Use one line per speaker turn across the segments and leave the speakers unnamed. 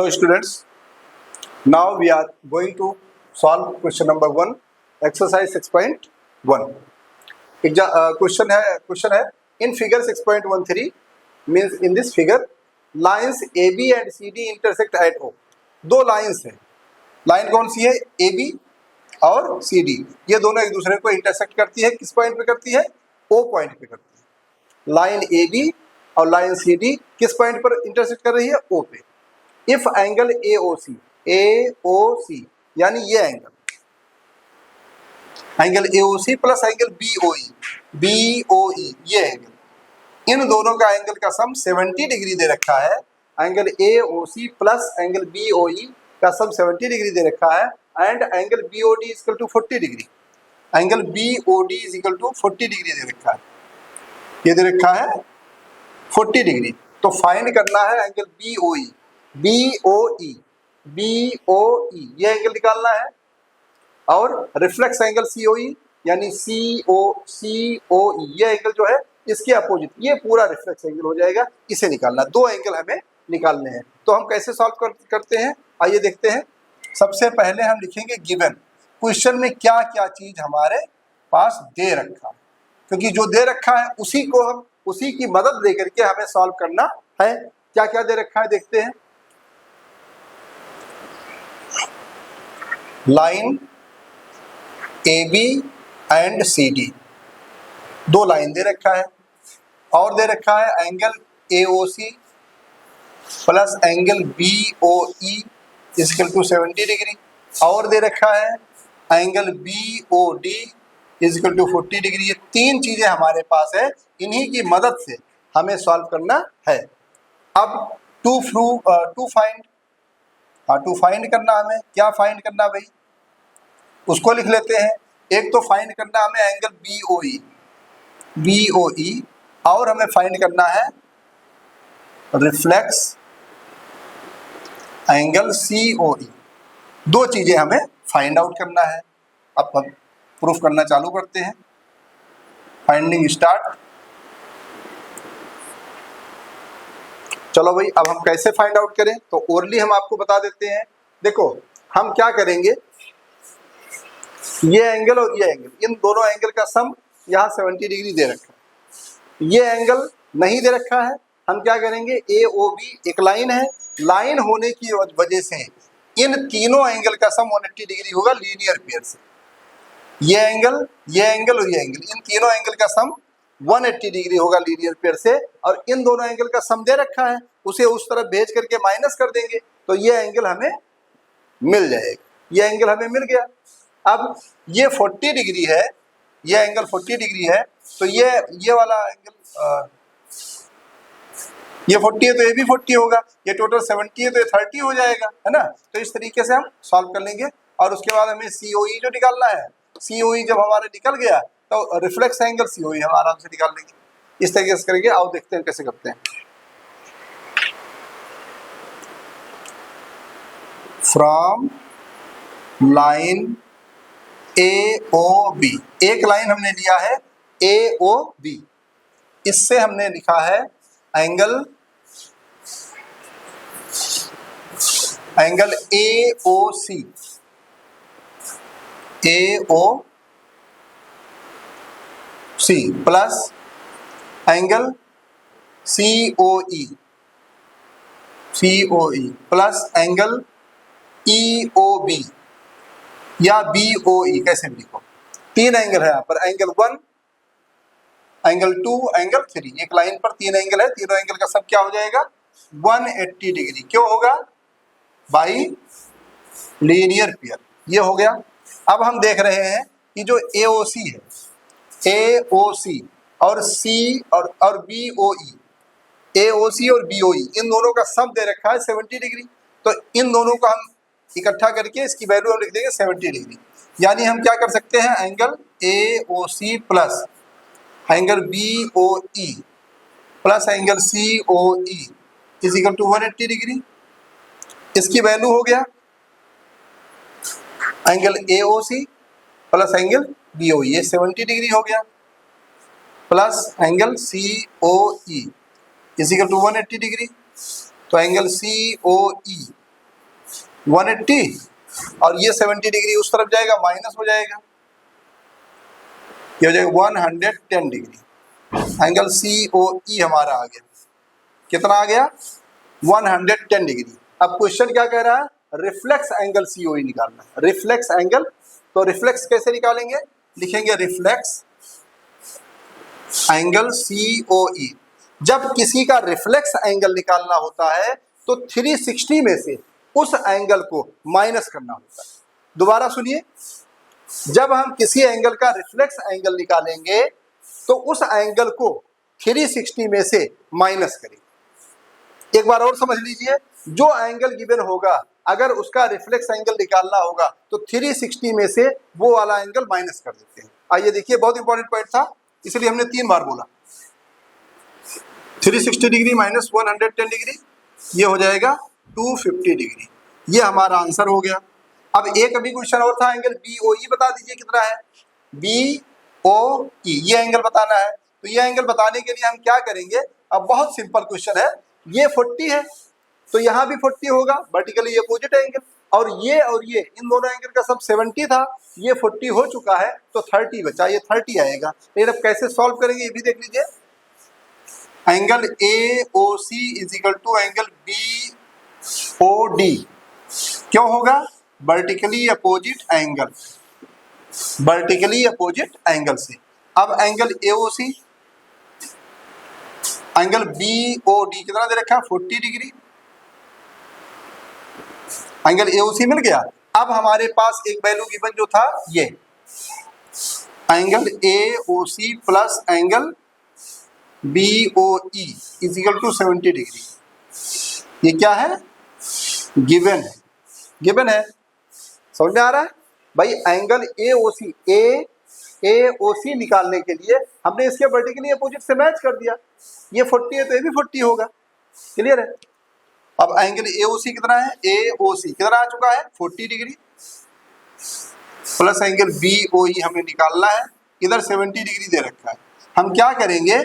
Hello students, now we are going to solve question number 1, exercise 6.1. Question है in figure 6.13 means in this figure lines AB and CD intersect at O. दो lines है, line कौन सी है? AB और CD, ये दोनों एक दूसरे को इंटरसेक्ट करती है। किस पॉइंट पे करती है? O पॉइंट पे करती है। लाइन AB और लाइन CD किस पॉइंट पर इंटरसेक्ट कर रही है? O पे। इफ एंगल AOC यानी ये angle AOC plus angle BOE ये एंगल, इन दोनों का एंगल का सम 70 डिग्री दे रखा है। Angle AOC plus angle BOE का सम 70 डिग्री दे रखा है and angle BOD is equal to 40 degree. Angle BOD is equal to 40 degree दे रखा है, ये दे रखा है 40 डिग्री। तो फाइंड करना है एंगल BOE ये एंगल निकालना है, और रिफ्लेक्स एंगल COE यानी COE ये एंगल जो है इसके अपोजिट, ये पूरा रिफ्लेक्स एंगल हो जाएगा, इसे निकालना। दो एंगल हमें निकालने हैं। तो हम कैसे सॉल्व करते हैं, आइए देखते हैं। सबसे पहले हम लिखेंगे गिवन, क्वेश्चन में क्या क्या चीज हमारे पास दे रखा है, क्योंकि जो दे रखा है उसी को हम उसी की मदद लेकर के हमें सॉल्व करना है। क्या क्या दे रखा है देखते हैं। लाइन AB एंड CD, दो लाइन दे रखा है, और दे रखा है angle AOC plus angle BOE equal to 70 degree, और दे रखा है angle BOD equal to 40 degree. ये तीन चीजें हमारे पास है, इन्हीं की मदद से हमें सॉल्व करना है। अब टू फाइंड करना, हमें क्या फाइंड करना भाई, उसको लिख लेते हैं। एक तो फाइंड करना हमें एंगल BOE और हमें फाइंड करना है रिफ्लेक्स एंगल COE। दो चीजें हमें फाइंड आउट करना है। अब हम प्रूफ करना चालू करते हैं। Finding start. चलो भाई, अब हम कैसे फाइंड आउट करें, तो ओरली हम आपको बता देते हैं। देखो हम क्या करेंगे, ये एंगल और ये एंगल, इन दोनों एंगल का सम यहाँ 70 डिग्री दे रखा है। ये एंगल नहीं दे रखा है, हम क्या करेंगे, AOB एक लाइन है, लाइन होने की वजह से इन तीनों एंगल का सम 180 डिग्री होगा लीनियर पेयर से। ये एंगल और ये एंगल, इन तीनों एंगल का सम 180 डिग्री होगा लीनियर पेयर से, और इन दोनों एंगल का सम दे रखा है, उसे उस तरफ भेज करके माइनस कर देंगे तो ये एंगल हमें मिल जाएगा। ये एंगल हमें मिल गया। अब ये 40 डिग्री है, ये एंगल 40 डिग्री है, तो ये वाला एंगल ये 40 है तो ये भी 40 होगा, ये टोटल 70 है तो ये 30 हो जाएगा, है ना। तो इस तरीके से हम सॉल्व कर लेंगे। और उसके बाद हमें COE जो निकालना है, COE जब हमारे निकल गया तो रिफ्लेक्स एंगल COE हम आराम से निकाल लेंगे। इस तरीके से करेंगे। आओ देखते हैं कैसे करते हैं। फ्रॉम लाइन AOB, एक लाइन हमने लिया है AOB, इससे हमने लिखा है angle AOC plus angle COE plus angle EOB या BOE, कैसे भी लिखो। तीन एंगल है यहाँ पर, एंगल 1, एंगल 2, एंगल 3। एक लाइन पर तीन एंगल है, तीनों एंगल का सब क्या हो जाएगा, 180 डिग्री। क्यों होगा, बाई लीनियर पेयर। ये हो गया। अब हम देख रहे हैं कि जो AOC है, AOC और C और BOE, AOC और BOE इन दोनों का सम दे रखा है 70 डिग्री। तो इन दोनों को हम इकट्ठा करके इसकी वैल्यू हम लिख देंगे 70 डिग्री। यानी हम क्या कर सकते हैं, angle AOC plus angle BOE plus angle COE is equal to 180 degree. इसकी वैल्यू हो गया angle AOC plus angle BOE, ये 70 डिग्री हो गया, plus angle COE is equal to 180 degree. तो एंगल COE 180 और ये 70 डिग्री उस तरफ जाएगा, माइनस हो जाएगा, ये हो जाएगा 110 डिग्री। एंगल COE हमारा आ गया, कितना आ गया? 110 डिग्री। अब क्वेश्चन क्या कह रहा है? रिफ्लेक्स एंगल COE निकालना है, रिफ्लेक्स एंगल। तो रिफ्लेक्स कैसे निकालेंगे? लिखेंगे रिफ्लेक्स एंगल COE। जब किसी का रिफ्लेक्स एंगल निकालना होता है तो 360 में से उस एंगल को माइनस करना होता है। दोबारा सुनिए, जब हम किसी एंगल का रिफ्लेक्स एंगल निकालेंगे तो उस एंगल को 360 में से माइनस करेंगे। एक बार और समझ लीजिए, जो एंगल गिवन होगा अगर उसका रिफ्लेक्स एंगल निकालना होगा तो 360 में से वो वाला एंगल माइनस कर देते हैं। आइए देखिए, बहुत इंपॉर्टेंट पॉइंट था, इसलिए हमने 3 बार बोला। 360 डिग्री माइनस 110 डिग्री, ये हो जाएगा 250 डिग्री। ये हमारा आंसर हो गया। अब एक अभी क्वेश्चन और था, एंगल BOE बता दीजिए कितना है। BOE ये एंगल बताना है। तो ये एंगल बताने के लिए हम क्या करेंगे? अब बहुत सिंपल क्वेश्चन है। ये 40 है तो यहाँ भी 40 होगा, वर्टिकली अपोजिट एंगल। और ये इन दोनों एंगल का सब 70 था, ये 40 हो चुका है तो 30 बचा, ये 30 आएगा। लेकिन अब कैसे सॉल्व करेंगे ये भी देख लीजिए। Angle AOC is equal to angle BOD क्यों होगा? Vertically opposite angle, vertically opposite angle से। अब एंगल AOC, एंगल BOD कितना दे रखा है? 40 डिग्री। एंगल AOC मिल गया। अब हमारे पास एक वैल्यू गिवन जो था, ये angle AOC plus angle BOE is equal to 70 degree. ये क्या है? गिवन है, गिवन है। समझ में आ रहा है भाई? एंगल AOC निकालने के लिए हमने इसके वर्टिकली अपोजिट से मैच कर दिया। ये 40 है तो ये भी 40 होगा। क्लियर है? अब एंगल AOC कितना है? AOC कितना आ चुका है? 40 डिग्री प्लस एंगल BOE हमें निकालना है। इधर 70 डिग्री दे रखा है। हम क्या करेंगे?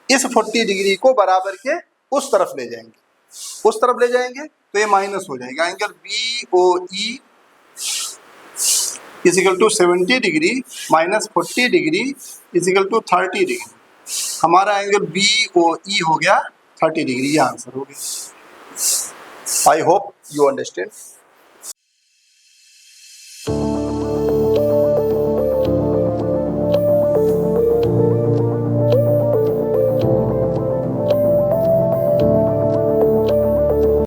इस 40 डिग्री को बराबर के उस तरफ ले जाएंगे, उस तरफ ले जाएंगे तो ये माइनस हो जाएगा। Angle BOE is equal to 70 degree minus 40 degree is equal to 30 degree. हमारा एंगल BOE हो गया 30 डिग्री। ये आंसर हो गया। I hope you understand.